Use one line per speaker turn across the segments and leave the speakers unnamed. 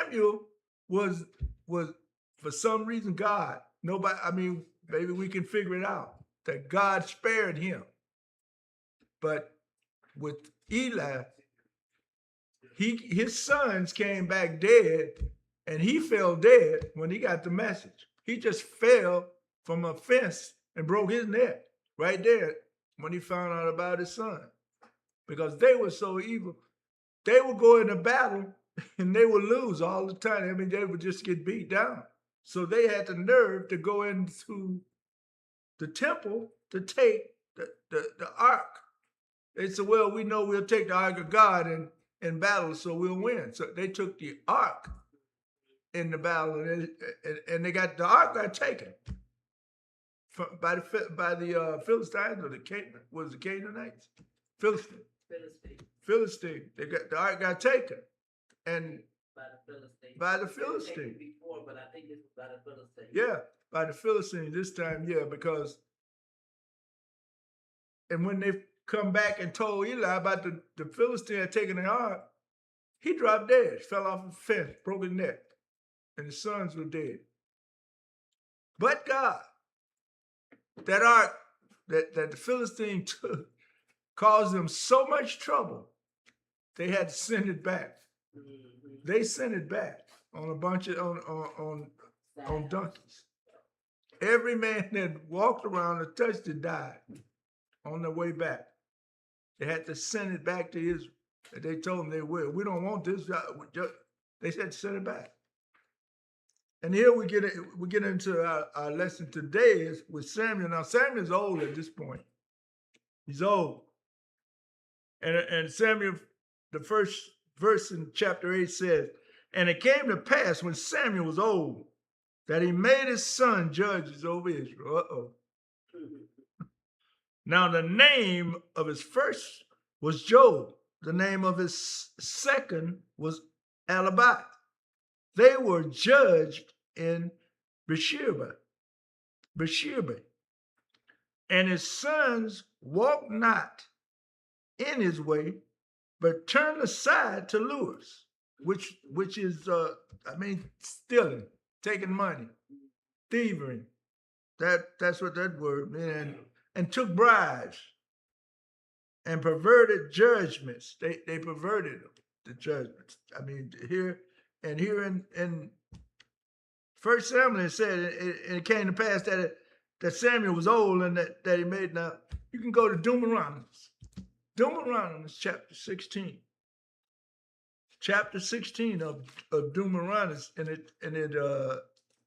Samuel was for some reason God. Nobody. I mean, maybe we can figure it out that God spared him. But with Eli, his sons came back dead, and he fell dead when he got the message. He just fell from a fence and broke his neck right there when he found out about his son, because they were so evil. They would go into battle and they would lose all the time. I mean, they would just get beat down. So they had the nerve to go into the temple to take the ark. They said, well, we know we'll take the ark of God in battle, so we'll win. So they took the ark in the battle, and they got the ark got taken by the Philistines, or the Canaanites? Philistine. They got the ark got taken, and by the Philistine.
Before, but I think it's by the Philistine.
Yeah, by the Philistine this time. Yeah, because and when they come back and told Eli about the Philistine had taken the ark, he dropped dead, fell off the fence, broke his neck, and his sons were dead. But God, that ark that the Philistine took caused them so much trouble, they had to send it back. They sent it back on a bunch of on donkeys. Every man that walked around or touched it died on their way back. They had to send it back to Israel. They told them they will. We don't want this. They said send it back. And here we get into our lesson today is with Samuel. Now Samuel's old at this point. He's old. And Samuel, the first verse in chapter 8 says, and it came to pass when Samuel was old that he made his son judges over Israel. Uh-oh. Now the name of his first was Job. The name of his second was Alibi. They were judged in Beersheba. And his sons walked not in his way, but turned aside to lures, which is stealing, taking money, thievery. That's what that word means. And took bribes and perverted judgments. They perverted the judgments. I mean, here in 1 Samuel it said, and it came to pass that Samuel was old and that he made. Now you can go to Deuteronomy chapter 16. Chapter 16 of Deuteronomy, and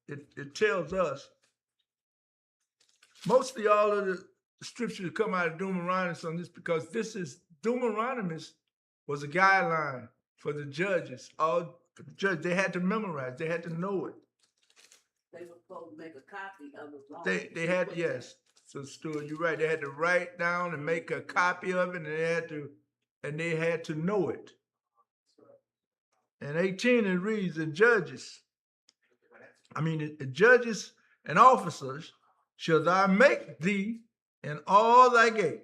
it tells us mostly all of the scriptures come out of Deuteronomy on this, because Deuteronomy was a guideline for the judges. All the judges, they had to memorize, they had to know it.
They were supposed to make a copy of the law.
They had, yes. So Stuart, you're right. They had to write down and make a copy of it, and they had to know it. And 18 it reads, the judges and officers shall thou make thee in all thy gate.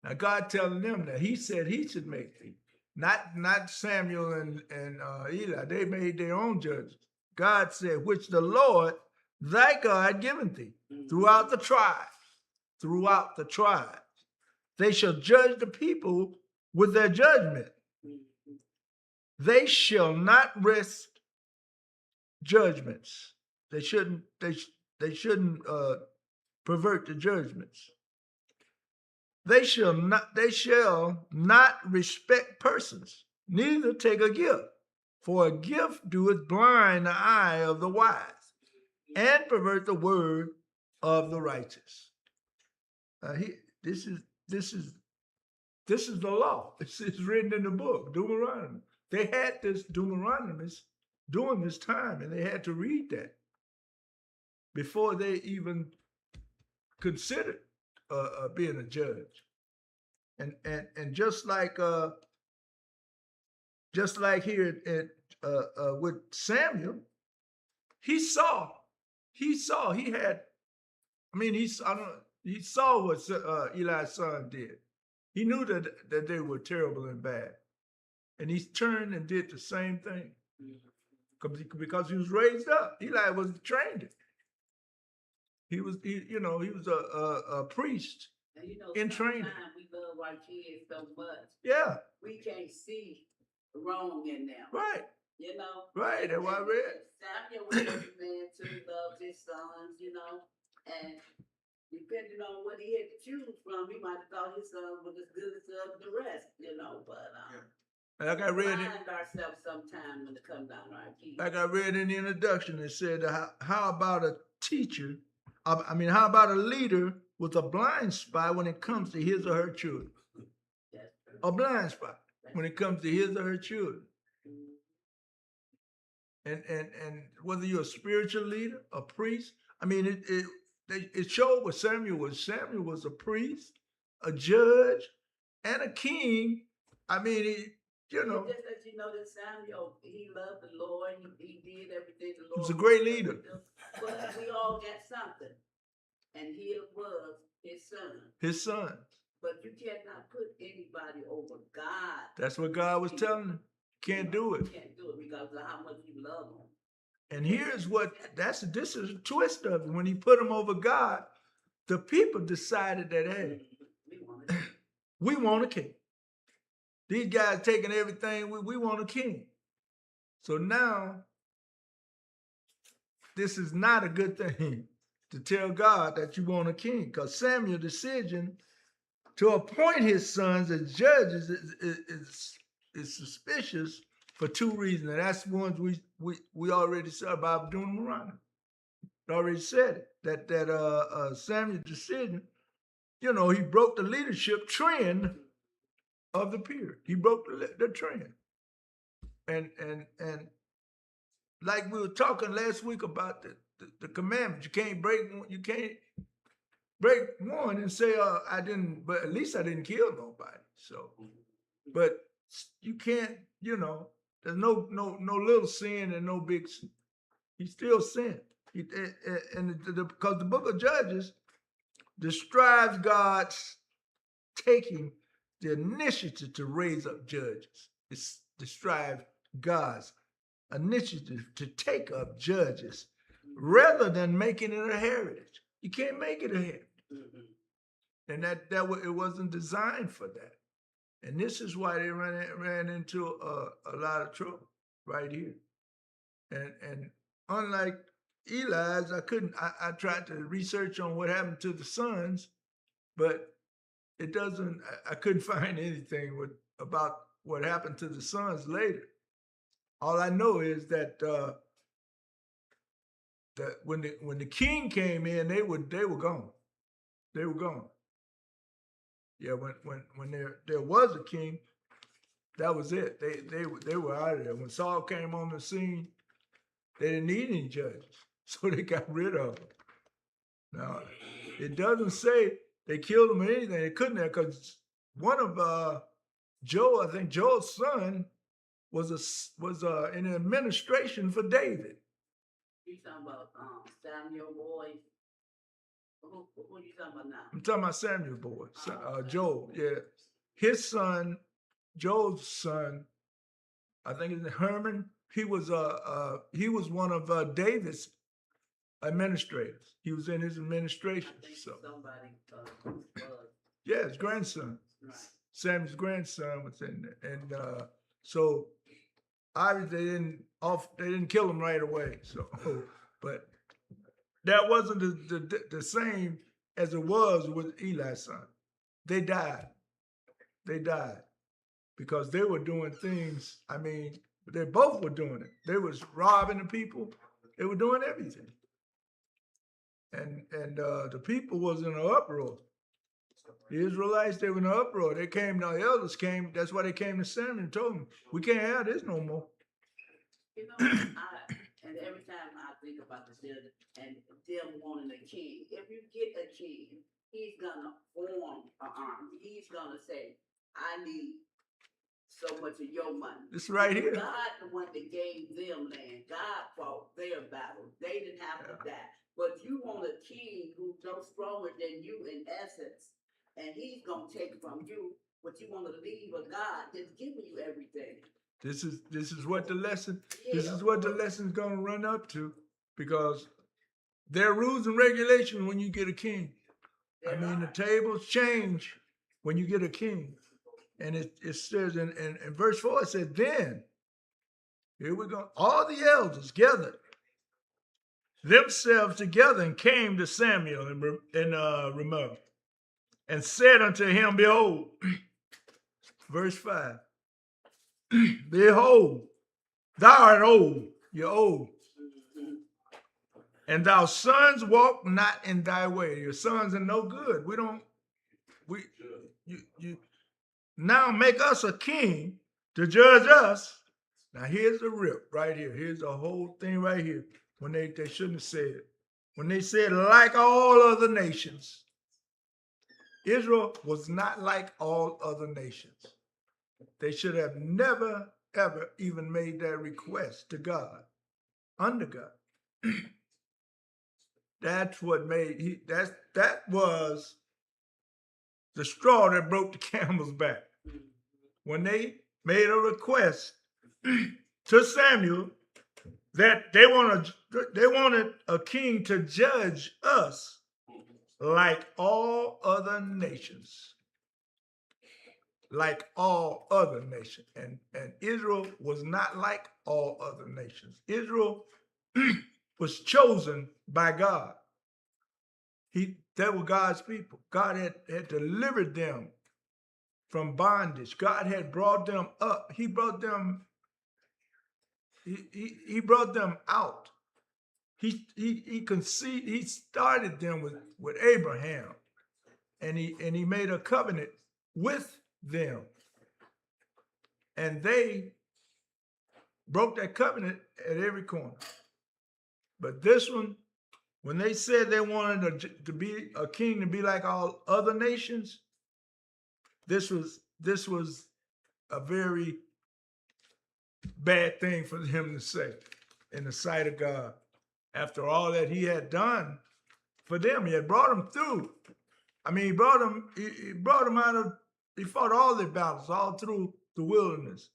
Now God telling them that he said he should make thee. Not Samuel and Eli. They made their own judges. God said, which the Lord thy God given thee throughout the tribes. They shall judge the people with their judgment. They shall not rest judgments. They shouldn't pervert the judgments. They shall not respect persons, neither take a gift. For a gift doeth blind the eye of the wise, and pervert the word of the righteous. This is the law. It's written in the book, Deuteronomy. They had this Deuteronomy during this time, and they had to read that before they even considered being a judge. And just like here with Samuel, he saw what Eli's son did. He knew that they were terrible and bad. And he turned and did the same thing. Because he was raised up. Eli was trained. He was a priest
And you know,
in training.
sometimes we love our kids so much,
Yeah,
we can't see wrong in them.
right,
You know?
right. That's what I read.
Samuel was every man too, loved his sons, you know, and depending on what he had to choose from, he might have thought his son was as good as the rest, you know, but
Like I read it.
find ourselves sometime when it comes down to our kids.
Like I read in the introduction, it said, how about a teacher? How about a leader with a blind spot when it comes to his or her children?
That's true.
A blind spot when it comes to his or her children. And whether you're a spiritual leader, a priest, it showed what Samuel was. Samuel was a priest, a judge, and a king.
Just as you know that Samuel, he loved the Lord, he did everything the Lord.
He was a great leader.
But we all got something. And here was his son.
His son.
But you cannot put anybody over God.
That's what God was telling him. Can't do it.
You can't do it because of how much you love him.
And here's this is a twist of it. When he put him over God, the people decided that, hey, we want a king. These guys taking everything, we want a king. So now, this is not a good thing to tell God that you want a king, because Samuel's decision to appoint his sons as judges is suspicious for two reasons. And that's ones we already said about Abdul-Marana. Already said it, that Samuel's decision, he broke the leadership trend of the period. He broke the trend. And like we were talking last week about the commandments, you can't break one and say, I didn't, but at least I didn't kill nobody. So, but you can't, there's no little sin and no big sin. He still sinned. Because the book of Judges describes God's taking the initiative to raise up judges. It describes God's initiative to take up judges rather than making it a heritage. You can't make it a heritage. And it wasn't designed for that. And this is why they ran into a lot of trouble right here. And unlike Eli's, I tried to research on what happened to the sons, but I couldn't find anything about what happened to the sons later. All I know is that when the king came in, they were gone. They were gone. Yeah, when there was a king, that was it. They were out of there. When Saul came on the scene, they didn't need any judges, so they got rid of them. Now, it doesn't say they killed him or anything. They couldn't have, because one of Joel's son was in administration for David.
You talking about Samuel boy? Who are you talking about now?
I'm talking about Samuel boy, Joel. Yeah, his son, Joel's son, I think it's Herman. He was one of David's administrators. He was in his administration. Yeah, his grandson. Right. Samuel's grandson was in there, and so obviously they didn't kill him right away. So, but that wasn't the same as it was with Eli's son. They died. They died because they were doing things. They both were doing it. They was robbing the people. They were doing everything. And the people was in an uproar. The Israelites, they were in an uproar. The elders came, that's why they came to Samuel and told him, we can't have this no more.
And every time I think about this and them wanting a king, if you get a king, he's gonna form an army. He's gonna say, I need so much of your money.
This right here.
God, the one that gave them land. God fought their battles. They didn't have to die. But you want a king who's no stronger than you in essence, and he's gonna take from you what you want to leave a God that's giving you everything.
This is what the lesson. This
Yeah,
is what the lesson's gonna run up to, because there are rules and regulations when you get a king. I mean, the tables change when you get a king. And it says in verse 4, it says, then, here we go, all the elders gathered themselves together and came to Samuel in Ramah and said unto him, behold, verse 5, behold, thou art old, you're old, and thy sons walk not in thy way. Your sons are no good. You now make us a king to judge us. Now here's the rip right here. Here's the whole thing right here. When they shouldn't have said it. When they said like all other nations. Israel was not like all other nations. They should have never, ever even made that request to God, under God. That's what made that was the straw that broke the camel's back. When they made a request to Samuel that they wanted a king to judge us like all other nations. Like all other nations. And Israel was not like all other nations. Israel was chosen by God. They were God's people. God had delivered them from bondage. God had brought them up. He brought them out. He conceived, he started them with Abraham, and he made a covenant with them. And they broke that covenant at every corner. But this one, when they said they wanted to be a king to be like all other nations, this was a very bad thing for him to say in the sight of God. After all that he had done for them, he had brought them through. I mean, he brought them out of, he fought all their battles all through the wilderness,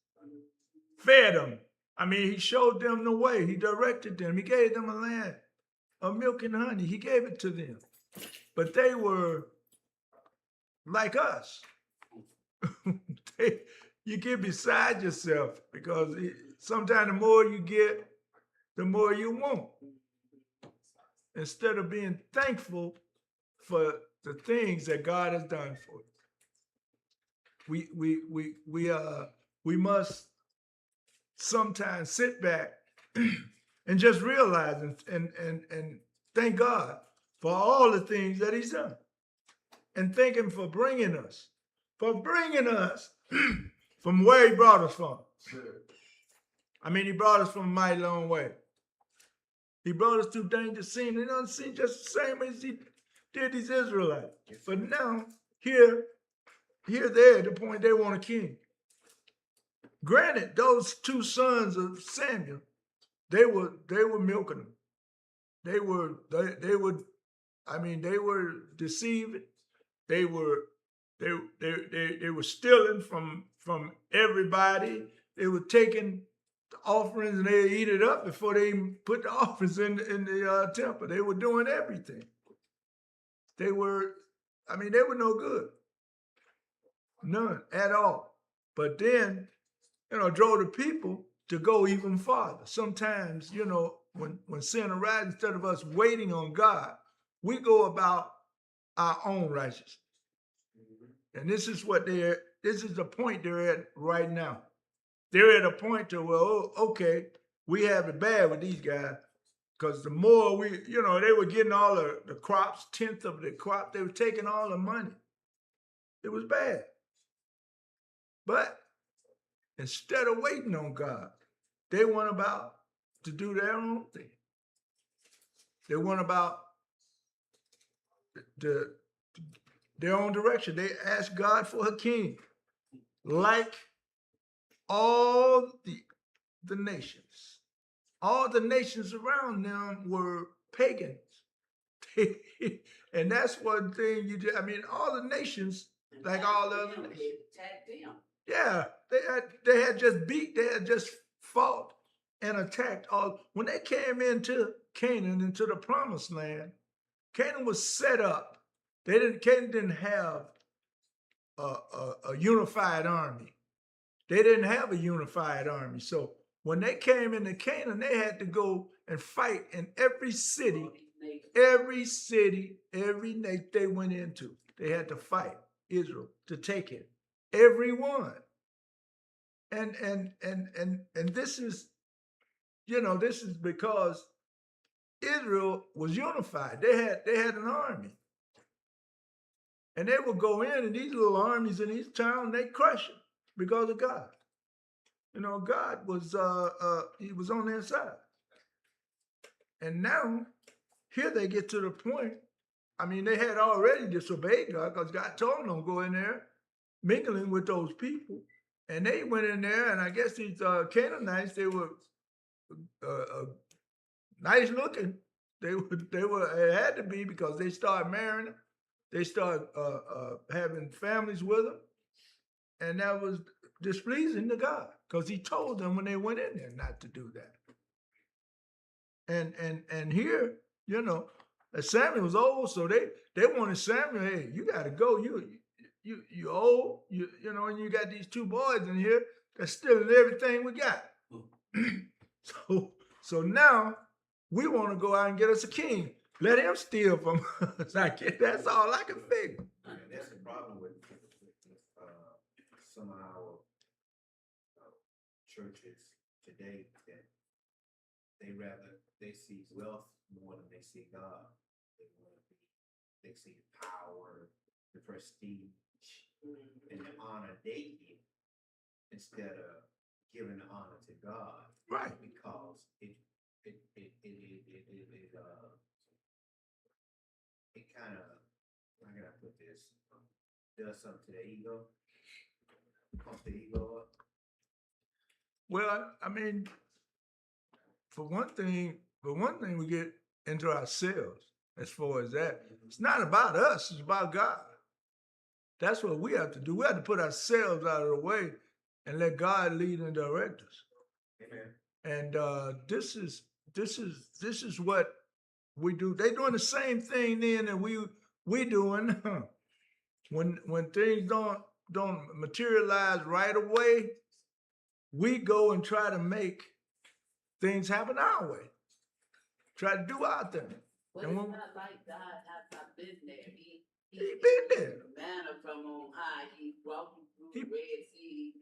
fed them. I mean, he showed them the way. He directed them. He gave them a land of milk and honey. He gave it to them. But they were like us. You get beside yourself, because sometimes the more you get, the more you want. Instead of being thankful for the things that God has done for you. We must sometimes sit back and just realize and thank God for all the things that he's done. And thank him for bringing us from where he brought us from. I mean, he brought us from a mighty long way. He brought us through dangerous scenes. It doesn't seem just the same as he did these Israelites. But now, here they're at the point they want a king. Granted, those two sons of Samuel, they were milking them. They were deceiving. They were stealing from everybody. They were taking the offerings and they eat it up before they even put the offerings in the temple. They were doing everything. They were no good. None at all. But then, drove the people to go even farther. Sometimes, when sin arises, instead of us waiting on God, we go about our own righteousness. And this is the point they're at right now. They're at a point to, well, okay, we have it bad with these guys, because the more they were getting all the crops, 10th of the crop, they were taking all the money. It was bad. But instead of waiting on God, they went about to do their own thing. They went about their own direction. They asked God for a king, like all the nations. All the nations around them were pagans. And that's one thing all the nations, like all the other nations. Yeah, they had just fought and attacked all when they came into Canaan, into the promised land. Canaan was set up. Canaan didn't have a unified army. They didn't have a unified army. So when they came into Canaan, they had to go and fight in every city, every nation they went into. They had to fight Israel to take it. Every one. And this is, this is because Israel was unified. They had an army. And they would go in, and these little armies in these towns, they crush them because of God. God was he was on their side. And now, here they get to the point. I mean, they had already disobeyed God because God told them don't go in there mingling with those people. And they went in there, and I guess these Canaanites, they were nice looking. It had to be because they started marrying them. They started having families with them. And that was displeasing to God because he told them when they went in there not to do that. And here, Samuel was old, so they wanted Samuel, hey, you got to go. You old, and you got these two boys in here that's stealing everything we got. So now we want to go out and get us a king. Let him steal from us. That's all I can figure.
And that's the problem with some of our churches today, that they see wealth more than they see God. They see power, the prestige, and the honor they get instead of giving the honor to God.
Right.
Because it kind of, how can I put this, does something to the ego, pumps the ego up.
Well, I mean, for one thing, we get into ourselves as far as that. It's not about us, it's about God. That's what we have to do. We have to put ourselves out of the way and let God lead and direct us.
Amen.
And this is what we do. They doing the same thing then that we doing. When things don't materialize right away, we go and try to make things happen our way. Try to do our thing.
But
And
it's not like God has not been there.
He been there.
Manna from on high. He brought you through the Red Sea.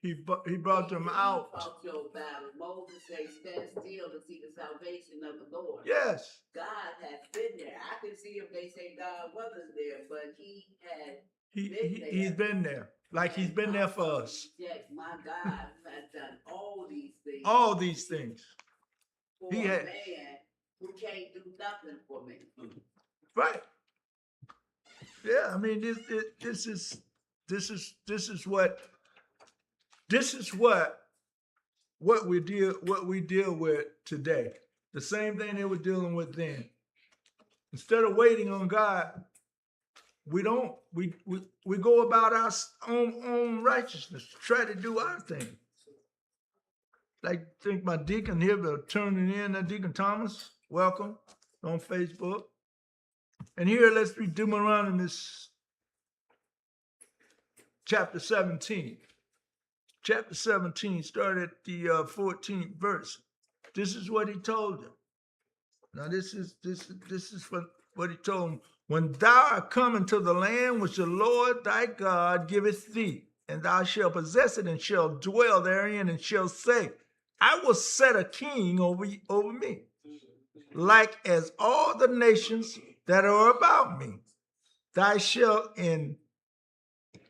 He brought them out.
He fought your battle. Moses said, "Stand still to see the salvation of the Lord."
Yes.
God has been there. I can see if they say God wasn't there, but He had.
He's been there. Like He's been there for us.
Yes, my God has done all these things.
All these things.
For a man who can't do nothing for me.
Right. Yeah, I mean this is what we deal with today. The same thing they were dealing with then. Instead of waiting on God, we go about our own righteousness, try to do our thing. Like, I think my deacon here, turning in, Deacon Thomas, welcome on Facebook. And here, let's read Deuteronomy chapter 17. Chapter 17, start at the 14th verse. This is what he told them. Now, this is what he told them. When thou art come into the land which the Lord thy God giveth thee, and thou shalt possess it, and shalt dwell therein, and shalt say, I will set a king over me, like as all the nations that are about me. Thou shalt in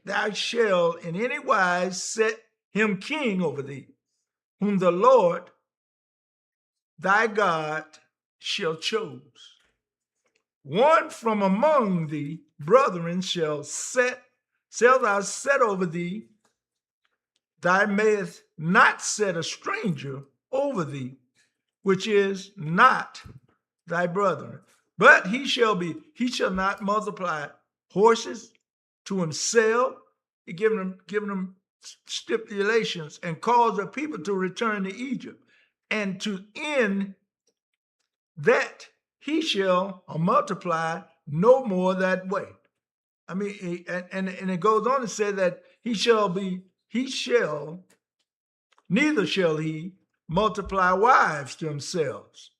any wise set him king over thee, whom the Lord thy God shall choose. One from among thee, brethren, shall thou set over thee. Thou mayest not set a stranger over thee, which is not thy brethren. But he shall not multiply horses to himself. He giving them stipulations and cause the people to return to Egypt, and to end that he shall multiply no more that way. I mean, and it goes on to say that neither shall he multiply wives to themselves.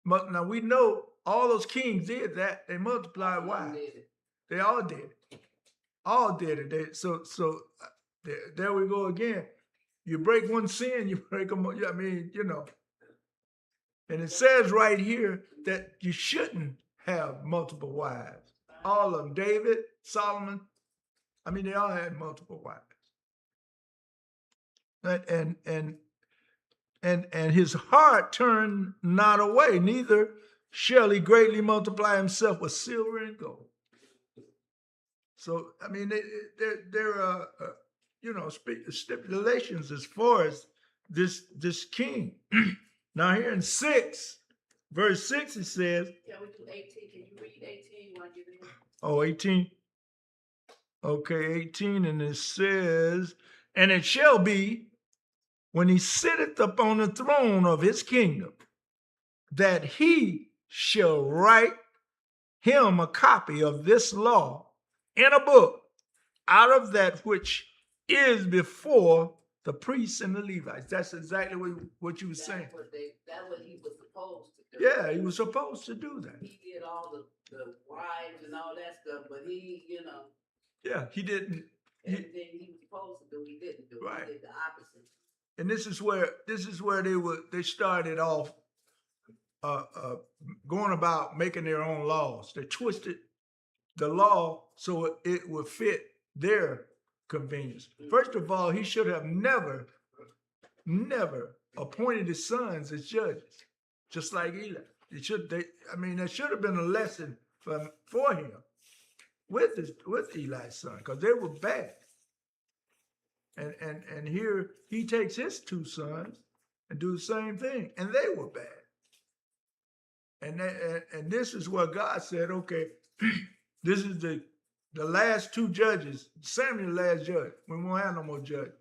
But now we know all those kings did that. They multiplied wives. They all did. All did it. There we go again. You break one sin, you break them. I mean, and it says right here that you shouldn't have multiple wives. All of them, David, Solomon, I mean, they all had multiple wives. And his heart turned not away, neither shall he greatly multiply himself with silver and gold. So, I mean, there are, stipulations as far as this king. Now here in verse 6, it says.
Can we do 18? Can you read 18 while you're there?
Oh, 18. Okay, 18, and it says, and it shall be when he sitteth upon the throne of his kingdom, that he shall write him a copy of this law in a book out of that which is before the priests and the Levites. That's exactly what you were saying.
That's what he was supposed to do.
Yeah, he was supposed to do that.
He did all the wives and all that stuff, but he,
Yeah, he didn't.
Everything he was supposed to do, he didn't do.
Right.
He did the opposite.
And this is where they started off going about making their own laws. They twisted the law so it would fit their convenience. First of all, he should have never appointed his sons as judges, just like Eli. There should have been a lesson for him with Eli's son, because they were bad. And here he takes his two sons and do the same thing, and they were bad. And this is where God said, okay, this is the last two judges, Samuel, the last judge. We won't have no more judge.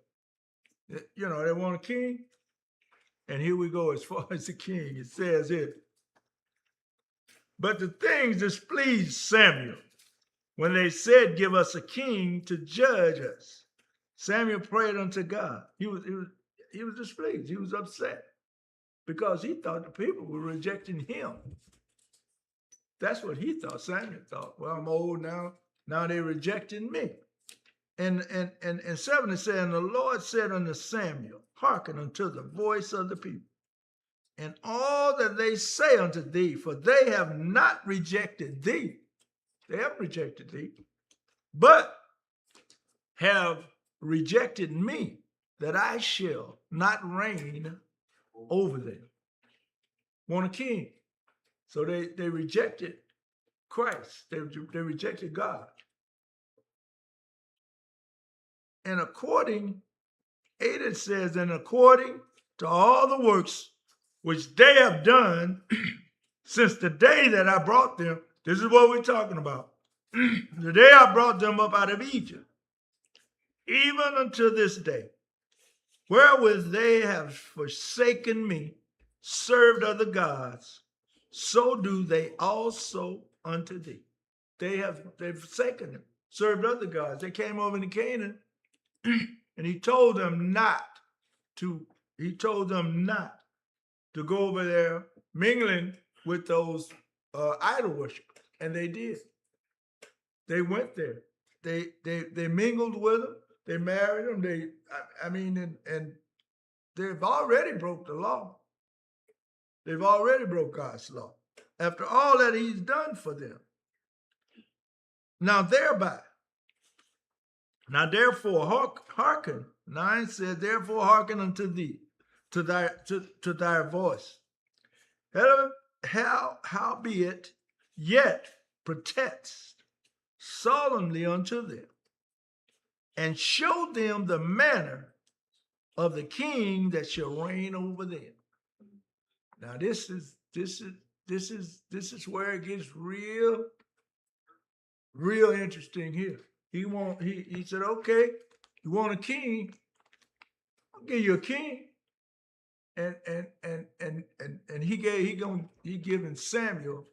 They want a king, and here we go as far as the king. It says here, but the things displeased Samuel when they said, give us a king to judge us. Samuel prayed unto God. He was displeased. He was upset because he thought the people were rejecting him. That's what he thought. Samuel thought, well, I'm old now. Now they're rejecting me. And 7 it said, and the Lord said unto Samuel, hearken unto the voice of the people, and all that they say unto thee, for they have not rejected thee. They haven't rejected thee, but have rejected me, that I shall not reign over them. Want a king. So they rejected Christ. They rejected God. And according, 8 it says, and according to all the works which they have done since the day that I brought them, this is what we're talking about. The day I brought them up out of Egypt, even unto this day, wherewith they have forsaken me, served other gods, so do they also unto thee. They've forsaken him, served other gods. They came over to Canaan, and he told them not to go over there mingling with those idol worshipers. And they did. They went there. They mingled with them. They married them. And they've already broke the law. They've already broke God's law after all that he's done for them. Now therefore hearken. 9 says, therefore hearken unto thee, to thy voice. Howbeit yet protest solemnly unto them, and show them the manner of the king that shall reign over them. Now this is where it gets real interesting here. He said, okay, You want a king? I'll give you a king. And he giving Samuel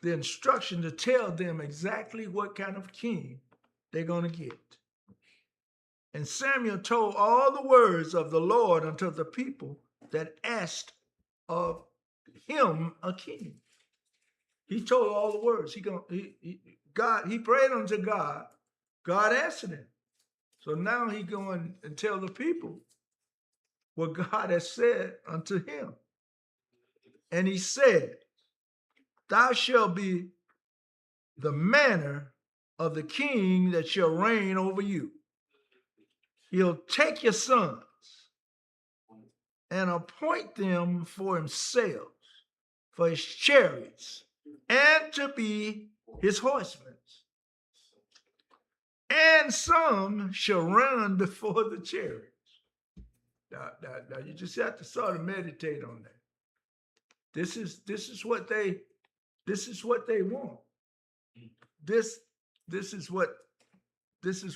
the instruction to tell them exactly what kind of king they're gonna get. And Samuel told all the words of the Lord unto the people that asked of him a king. He told all the words. He prayed unto God. God answered him. So now he going and tell the people what God has said unto him. And he said, thou shalt be the manner of the king that shall reign over you. He'll take your sons and appoint them for himself, for his chariots, and to be his horsemen. And some shall run before the chariots. Now, you just have to sort of meditate on that. This is what they want. This is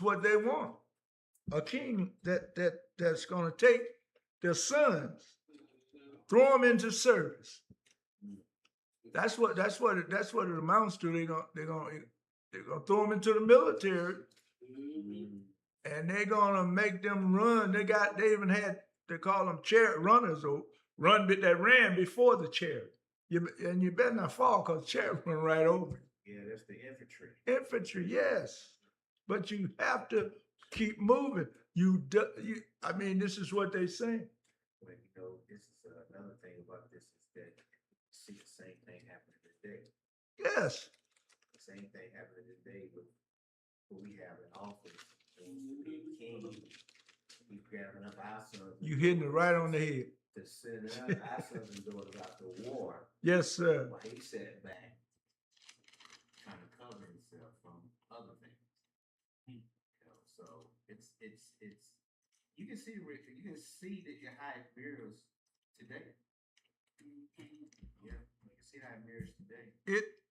what they want. A king that's going to take their sons, throw them into service. That's what it amounts to. They're gonna throw them into the military, and they're gonna make them run. They call them chariot runners, or that ran before the chariot. And you better not fall, because the chariot run right over you.
Yeah, that's the infantry.
Infantry, yes, but you have to keep moving. I mean, this is what they say.
But this is another thing about this is that you see the same thing happening today.
Yes.
The same thing happening today with what we have in office. The king, he's grabbing up our sons.
You hitting it right on the head.
To send our sons and daughters out to war.
Yes, sir.
While he sat back, trying to cover himself from other things. So it's you can see that how it mirrors today. Yeah, you can see how it mirrors today.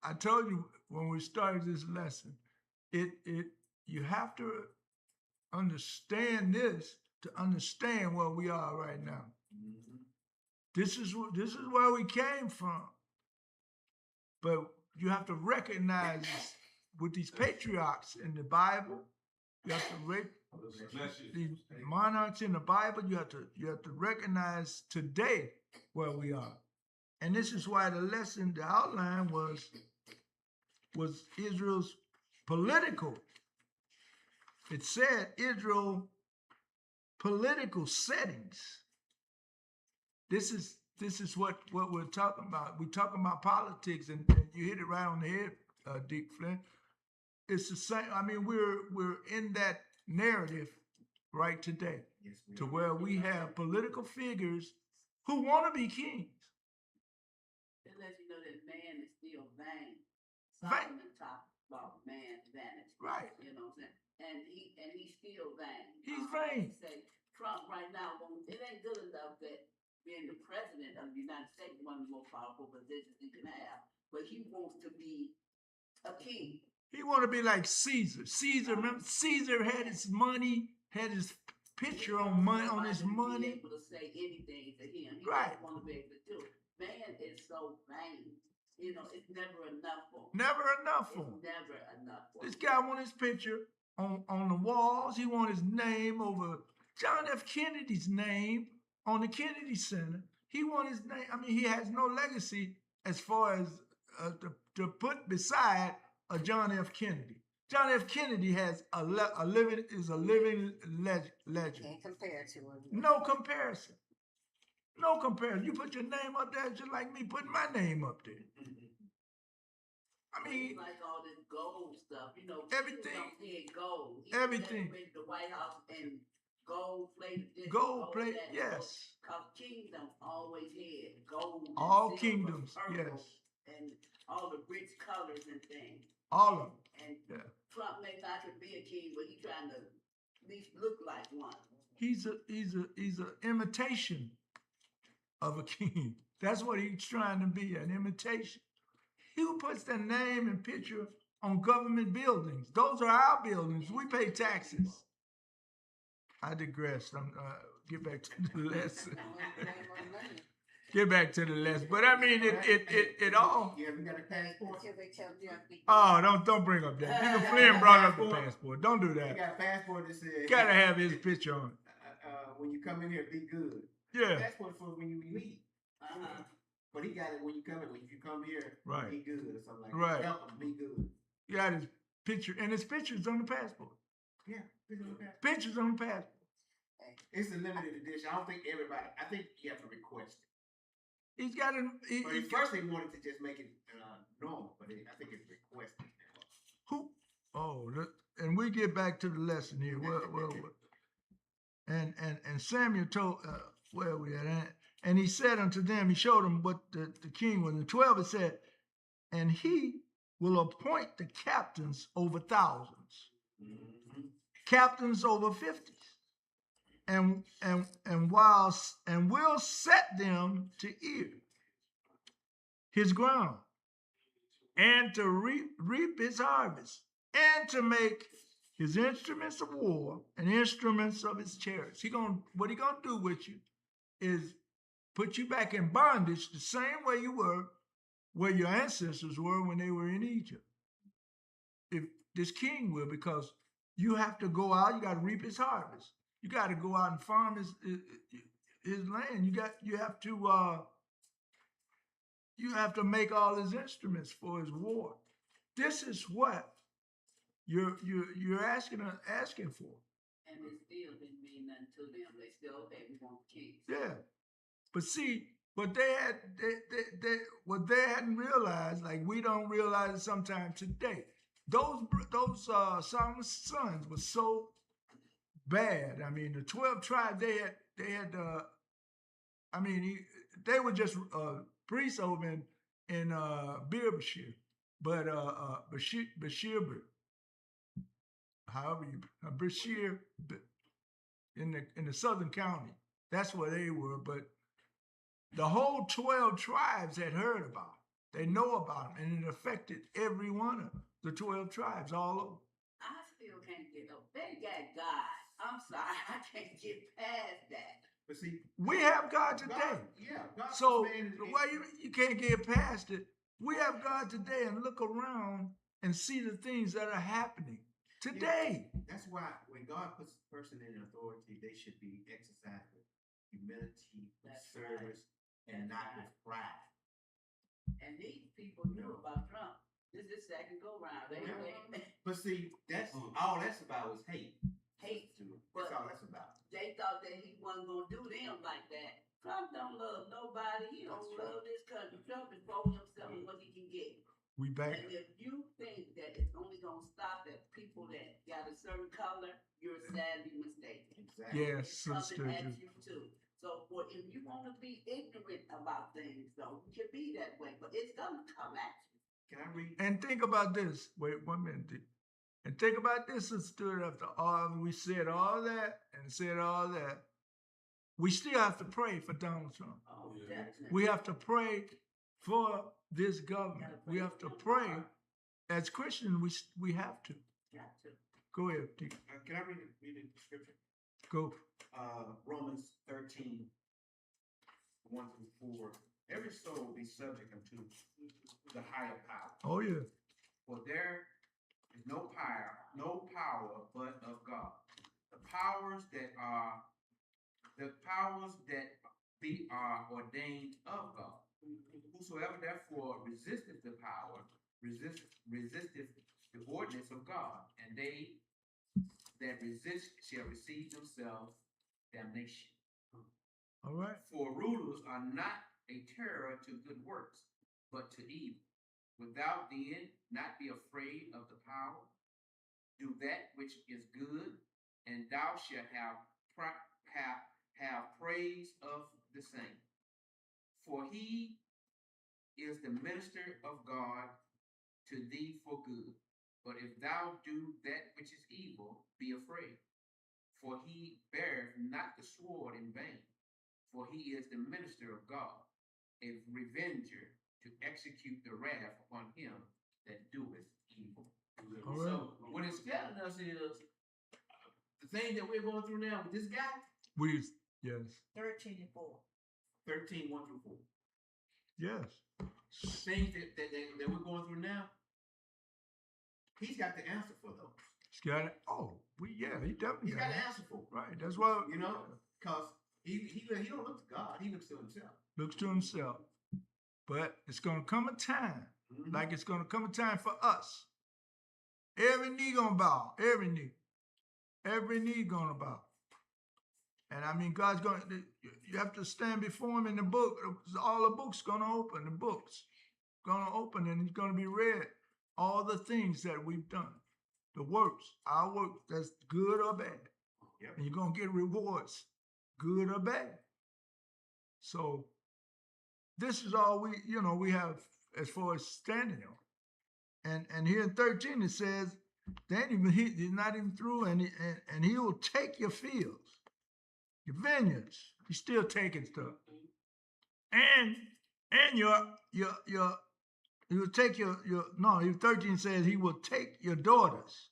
I told you when we started this lesson, you have to understand this to understand where we are right now.
Mm-hmm.
This is where we came from. But you have to recognize with these patriarchs in the Bible, you have to these monarchs in the Bible, you have to recognize today where we are. And this is why the outline was Israel's political. It said Israel political settings. This is what we're talking about. We're talking about politics, and you hit it right on the head, Dick Flint. It's the same. I mean, we're in that narrative right today,
yes,
to where we have political figures who want to be kings.
It lets you know that man is still vain.
Vain.
Solomon talked about man's vanity.
Right.
You know what I'm saying? And he's still vain.
He's vain.
He say Trump right now, it ain't good enough that being the president of the United States, one of the most powerful positions you can have, but he wants to be a king.
He want to be like Caesar. Remember, Caesar had his money, had his picture on his money.
Be able to say anything to him. He
right.
doesn't want to be able to do it. Man is so vain. It's never enough for him.
Never enough for him.
Never enough for him.
This guy want his picture on the walls. He want his name over John F. Kennedy's name on the Kennedy Center. He want his name. I mean, he has no legacy as far as to put beside a John F. Kennedy. John F. Kennedy has a living legend.
Can't compare to him.
No comparison. No comparison. You put your name up there just like me putting my name up there. I mean,
like all this gold stuff,
everything.
Gold.
Everything.
The White House and gold plated.
Gold plate, yes.
Because kingdoms always had gold.
All kingdoms, yes.
And all the rich colors and things.
All of them.
And
yeah.
Trump may not be a king, but he's trying to at least look like one.
He's an imitation of a king. That's what he's trying to be, an imitation. Who puts their name and picture on government buildings. Those are our buildings. We pay taxes. I digress. Get back to the lesson. Get back to the lesson. But I mean, it all.
Yeah, we got a passport.
Oh, don't bring up that. Nigga Flynn brought up the passport. Don't do
He
that.
got a passport that says
Gotta have his picture on it.
when you come in here, be good.
Yeah.
Passport for when you leave. But he got it when you come in. When you come here,
Right.
be good or something like
Right.
that. Help him be good.
You got his picture, and his picture's on the passport.
Yeah, picture on the passport.
Picture's on the passport.
It's a limited edition. I don't think everybody. I think you have to request it.
He's got it.
But at first they wanted to just make it normal, but I think it's requested now.
Who? Oh, and we get back to the lesson here. Well, and Samuel told where we at, and he said unto them, he showed them what the king was. In 12 it said, and he will appoint the captains over thousands, captains over 50s, and will set them to ear his ground, and to reap his harvest, and to make his instruments of war and instruments of his chariots. What he gonna do with you is put you back in bondage the same way you were, where your ancestors were when they were in Egypt. If this king will, because you have to go out, you got to reap his harvest. You got to go out and farm his land. You have to make all his instruments for his war. This is what you're asking for.
And it still didn't mean nothing to them. They still, okay, we want kings.
Yeah, but see, what they hadn't realized, like we don't realize it sometimes today. Those Solomon's sons were so bad. I mean, the 12 tribes they had. They were just priests over in Bir Bashir, but Bashir, however you Bashir in the southern county. That's where they were, but the whole 12 tribes had heard about it. They know about it, and it affected every one of the 12 tribes all over.
I still can't get up. They got God. I'm sorry, I can't get past that.
But see,
we have God today.
God
So why you can't get past it? We have God today, and look around and see the things that are happening today.
Yeah, that's why when God puts a person in authority, they should be exercised with humility, with service, and not with pride.
And these people knew about Trump. This is second go round.
But see, that's all that's about is hate.
Hate.
That's all that's about.
They thought that he wasn't gonna do them like that. Trump don't love nobody. He don't love this country. Trump is for himself and what he can get.
We back.
And if you think that it's only gonna stop at people that got a certain color, you're sadly mistaken.
Exactly.
Yes, sister.
Something at you too. So if you want to be ignorant about things, though, you can be that way, but it's gonna come at you.
Can I read?
And think about this. Wait 1 minute. And think about this, sister. After all we said all that and said all that, we still have to pray for Donald Trump.
Oh, definitely.
We have to pray for this government. We have to pray. As Christians, we have to.
Got to.
Go ahead, D.
Can I read the scripture?
Go.
Romans 13, 1-4. Every soul be subject unto the higher power.
Oh yeah.
For there is no power but of God. The powers that be are ordained of God. Whosoever therefore resisteth the power, resisteth the ordinance of God, and they that resist shall receive themselves damnation.
All right.
For rulers are not a terror to good works, but to evil. Without then not be afraid of the power. Do that which is good, and thou shalt have praise of the same. For he is the minister of God to thee for good. But if thou do that which is evil, be afraid. For he beareth not the sword in vain. For he is the minister of God, a revenger to execute the wrath upon him that doeth evil.
All right.
So what it's telling us is the thing that we're going through now with this guy,
Yes,
13-4.
13, 1 through 4.
yes.
The things that we're going through now, he's got the answer for those.
He's got it. Oh, he definitely
He's got
got
an
it.
answer for it.
Right. That's why
You know, because he don't look to God, he looks to himself.
looks to himself. But it's gonna come a time,
Mhm.
like it's gonna come a time for us. Every knee gonna bow. Every knee gonna bow. And I mean, God's gonna. You have to stand before Him in the book. All the books gonna open. The books gonna open, and it's gonna be read. All the things that we've done, the works, our work, that's good or bad,
Yep.
and you're gonna get rewards, good or bad. So this is all we have as far as standing on. And here in 13 it says, he's not even through, and he will take your fields, your vineyards. He's still taking stuff, and he will take your 13 says he will take your daughters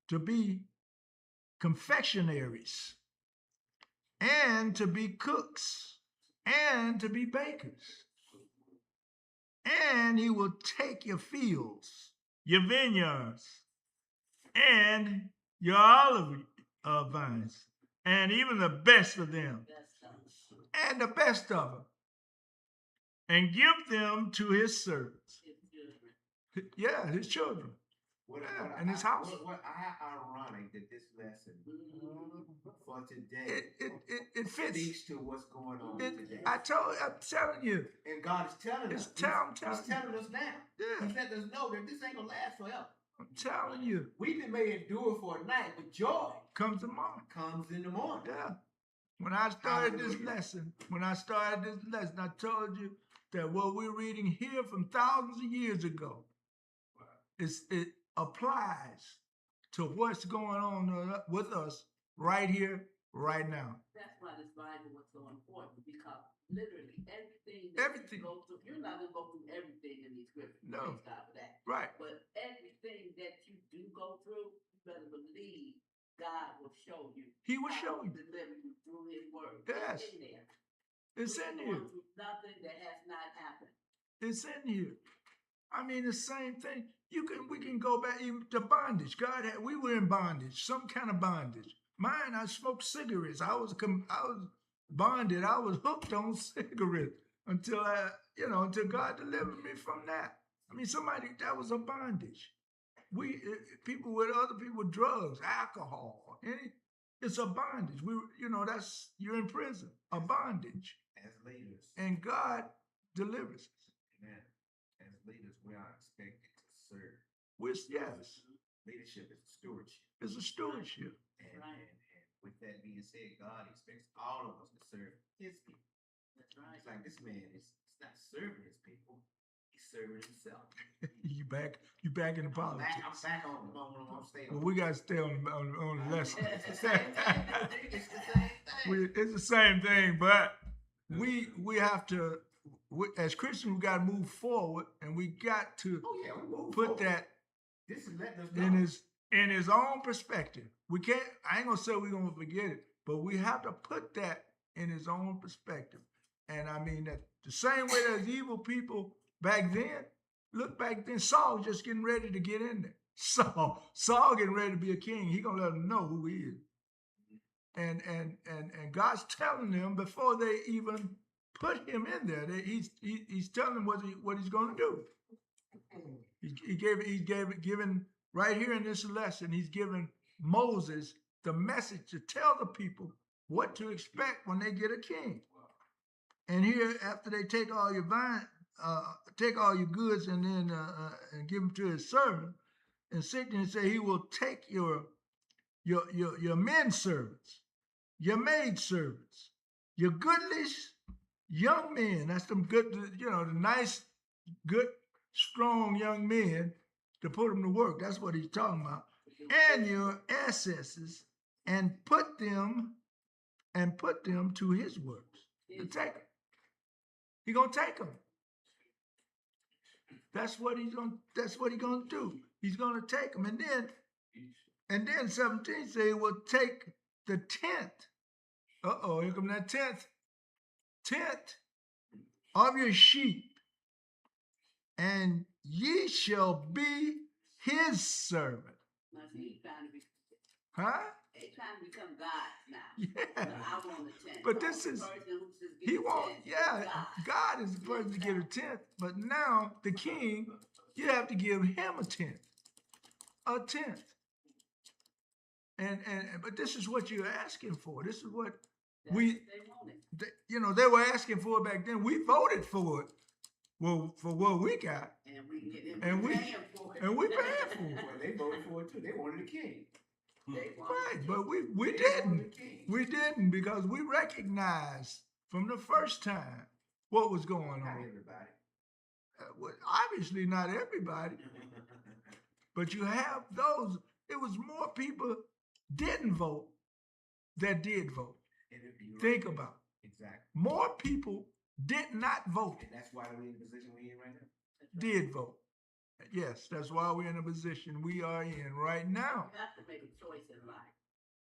to be confectionaries, and to be cooks, and to be bakers. And he will take your fields, your vineyards, and your olive vines, and even the best of them, and the best of them, and give them to his servants. Yeah, his children. And his house.
How ironic that this lesson for today
It fits.
speaks to what's going on today.
I'm telling you.
And God is telling us. He's telling us now.
Yeah.
He's letting us know that this ain't gonna last forever.
I'm telling you.
Weeping may endure for a night, but joy
comes tomorrow.
Comes in the morning.
Yeah. When I started this lesson, I told you that what we're reading here from thousands of years ago, it applies to what's going on with us right here, right now.
That's why this Bible was so important, because literally everything you go through, you're not gonna go through everything in these scriptures.
No.
Praise God for that.
Right.
But everything that you do go through, you better believe God will show you.
He will show you.
Deliver you through His word.
Yes.
It's in there.
It's in here.
Nothing that has not happened.
It's in here. I mean, the same thing. We can go back even to bondage. We were in bondage, some kind of bondage. Mine, I smoked cigarettes. I was bonded. I was hooked on cigarettes until God delivered me from that. I mean, that was a bondage. People with other people with drugs, alcohol, it's a bondage. You're in prison, a bondage.
As leaders.
And God delivers us.
Amen. As leaders, we are expected to serve.
Yes.
Leadership is stewardship.
It's a stewardship.
And with that being said, God expects all of us to serve His people.
That's right.
It's like this man is not serving his people; he's serving himself.
You back in the politics.
I'm back on stage.
Well, we got to stay on the lesson.
It's the same thing. It's the same thing.
It's the same thing, but we have to, as Christians, we got to move forward, and we got to put that
This is letting us know.
in his own perspective. We can't. I ain't gonna say we're gonna forget it, but we have to put that in his own perspective. And I mean that the same way there's evil people back then. Look back then, Saul was just getting ready to get in there. Saul getting ready to be a king. He gonna let them know who he is. And God's telling them before they even put him in there. He's telling them what he's gonna do. He's given right here in this lesson. He's given Moses the message to tell the people what to expect when they get a king. And here, after they take all your goods and then and give them to his servant, and 16 say he will take your men servants, your maid servants, your goodlish young men. That's them good, the nice, good, strong young men to put them to work. That's what he's talking about. And your ancestors, and put them to his works. To take them. He's gonna take them. That's what he's gonna do. He's going to take them. And then 17 say he will take the 10th. Uh-oh, here come that 10th. 10th of your sheep, and ye shall be his servant.
Now, see, he's trying to be,
Huh?
they trying to become gods now.
Yeah.
So I want a 10th.
But this is, he won't, yeah, God is the person to get a 10th, but now the king, you have to give him a 10th. A 10th. But this is what you're asking for. This is what
That's
we,
what they wanted.
they were asking for it back then. We voted for it. Well, for what we got.
And we get it.
And we-
paying for it.
and we paying for it.
Well, they voted for it too. They wanted a king.
They wanted
Right,
it.
but we
They wanted
didn't.
a king.
We didn't because we recognized from the first time what was going
Not
on.
everybody.
Well, obviously not everybody, but you have those. It was more people didn't vote that did vote.
And if you're
Think
right.
about it.
Exactly.
More people did not vote,
And that's why we're in the position we're in right now.
did vote. Yes, that's why we're in the position we are in right now.
You have to make a choice in life.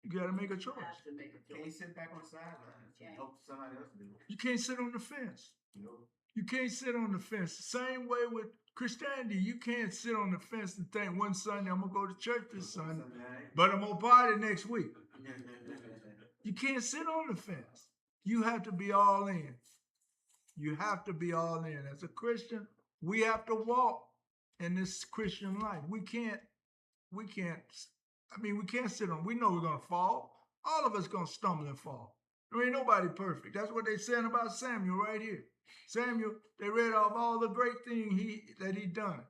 You got to make a
You
choice.
have to make a
Can't
choice.
sit back on the sidelines and
Can't.
hope somebody else do it.
You can't sit on the fence.
You know?
You can't sit on the fence. Same way with Christianity. You can't sit on the fence and think one Sunday I'm gonna go to church this Sunday, but I'm gonna party next week. You can't sit on the fence. You have to be all in. You have to be all in. As a Christian, we have to walk in this Christian life. We can't, we can't sit on, we know we're gonna fall. All of us gonna stumble and fall. There ain't nobody perfect. That's what they saying about Samuel right here. Samuel, they read off all the great things that he done.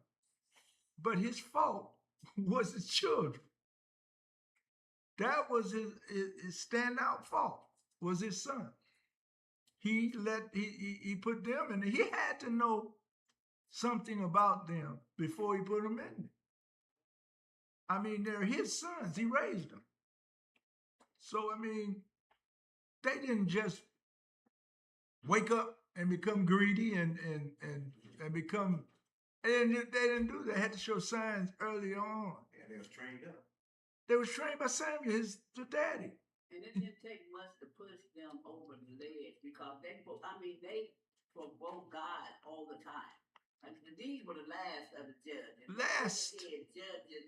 But his fault was his children. That was his standout fault, was his son. He put them in. He had to know something about them before he put them in. I mean, they're his sons. He raised them. So, I mean, they didn't just wake up and become greedy and become, they didn't do that. They had to show signs early on.
Yeah, they was trained up.
They was trained by Samuel, the daddy.
And it didn't take much to push them over the ledge because they provoke God all the time. And these were the last of the judges.
Last.
They had judges.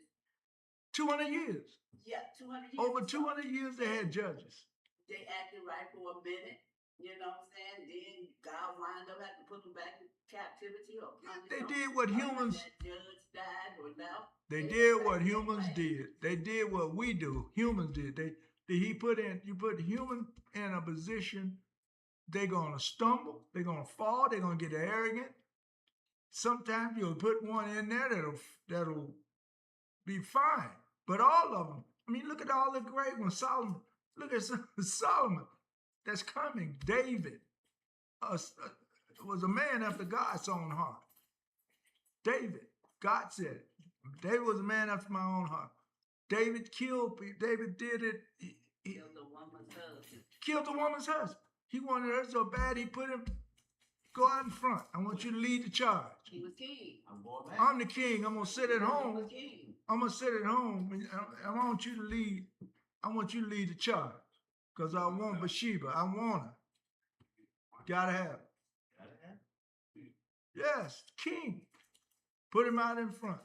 200 years.
Yeah, 200 years.
Over 200 years they had judges.
They acted right for a minute. You know what I'm saying? Then God wind up having to put them back in captivity or
They did what humans,
that judge died or left.
they
They
did
went
what
back
humans
anyway.
did. They did what we do. Humans did. You put human in a position, they're gonna stumble, they're gonna fall, they're gonna get arrogant. Sometimes you'll put one in there that'll be fine. But all of them, I mean, look at all the great ones. Solomon, look at Solomon that's coming. David was a man after God's own heart. David, God said it. David was a man after my own heart. David killed people. David did it. He
Killed the woman's husband.
killed the woman's husband. He wanted her so bad he put him, go out in front. I want you to lead the charge.
He was king.
I'm going back.
I'm the king. I'm going to sit at
He
home.
was king.
I'm going to sit at home. And I want you to lead. I want you to lead the charge. Because I want Bathsheba. I want her. Gotta have her.
Gotta have it.
Yes, king. Put him out in front.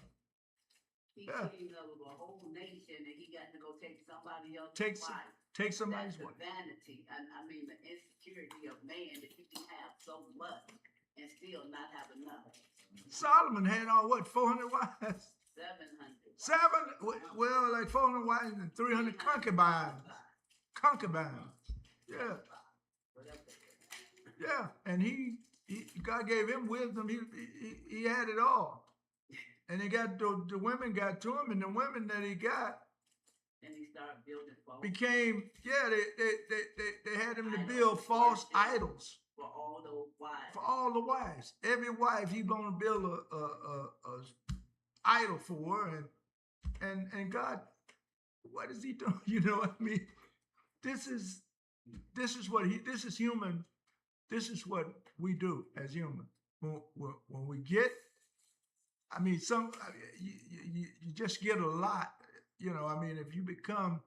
He
Yeah.
king of a whole nation and he got to go take somebody else's
Take
wife.
Take somebody's
That's the
wife.
vanity, and I mean the insecurity of man that he can have so much and still not have enough.
Solomon had all what, 400 wives?
700.
Well, like 400 wives and 300 concubines. Concubines. Yeah,
Whatever.
yeah. And God gave him wisdom. He had it all. And he got the women got to him, and the women that he got
And he started building false
became, they had him to build false idols
for all those wives.
for all the wives. Every wife he's gonna build a idol for her, and God, what is he doing? You know what I mean? This is human. This is what we do as humans. When we get I mean, you just get a lot. You know, I mean, if you become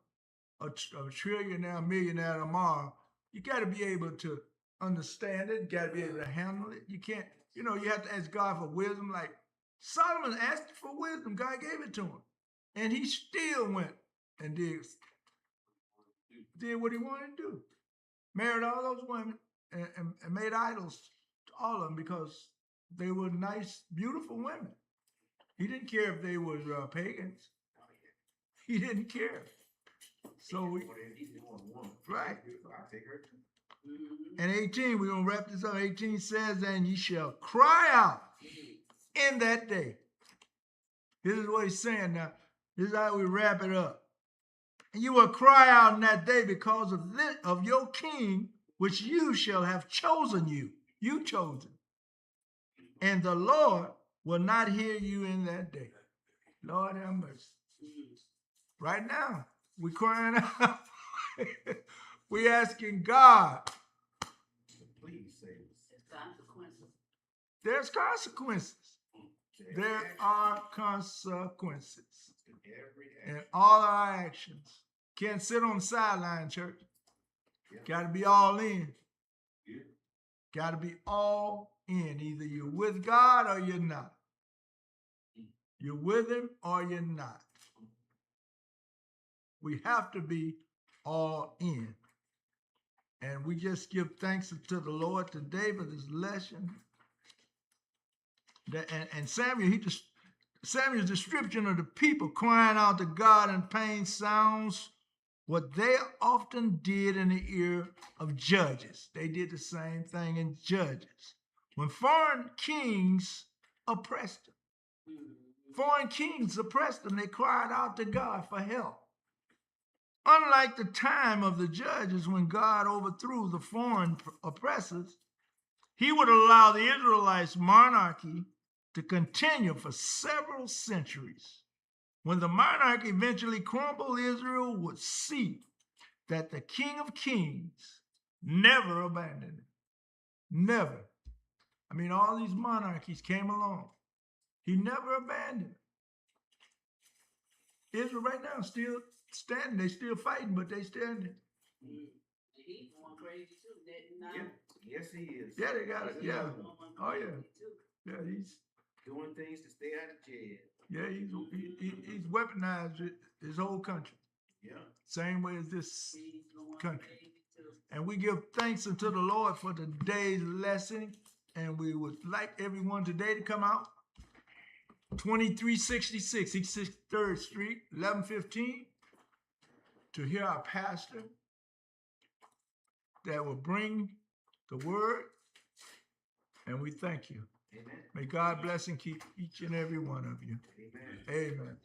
a trillionaire, millionaire tomorrow, you got to be able to understand it. You got to be able to handle it. You can't, you know, you have to ask God for wisdom. Like Solomon asked for wisdom, God gave it to him, and he still went and did what he wanted to do. Married all those women and made idols to all of them because they were nice, beautiful women. He didn't care if they were pagans. He didn't care. So we, right. And 18, we're going to wrap this up. 18 says, and ye shall cry out in that day. This is what he's saying now. This is how we wrap it up. And you will cry out in that day because of your king, which you shall have chosen you. You chosen. And the Lord will not hear you in that day. Lord have mercy. Right now, we're crying out. We're asking God.
Please save us.
There's consequences.
There are consequences
Every
in all our actions. Can't sit on the sideline, church. Got to be all in. Got to be all in. Either you're with God or you're not. You're with him or you're not. We have to be all in. And we just give thanks to the Lord today for this lesson. And Samuel's description of the people crying out to God in pain sounds what they often did in the ear of judges. They did the same thing in Judges. When foreign kings oppressed them. Foreign kings oppressed them. They cried out to God for help. Unlike the time of the judges when God overthrew the foreign oppressors, he would allow the Israelites' monarchy to continue for several centuries. When the monarch eventually crumbled, Israel would see that the King of Kings never abandoned him. Never. I mean, all these monarchies came along. He never abandoned them. Israel right now still standing. They still fighting, but they standing.
He's going crazy too.
Yeah. Yes, he is.
Yeah, they got it. Yeah. Oh, yeah. Yeah, he's
Doing things to stay out of jail.
yeah, he's weaponized his whole country.
Yeah.
Same way as this country. And we give thanks unto the Lord for today's lesson. And we would like everyone today to come out. 2366 East 63rd Street, 1115, to hear our pastor that will bring the word. And we thank you.
Amen.
May God bless and keep each and every one of you.
Amen.
Amen.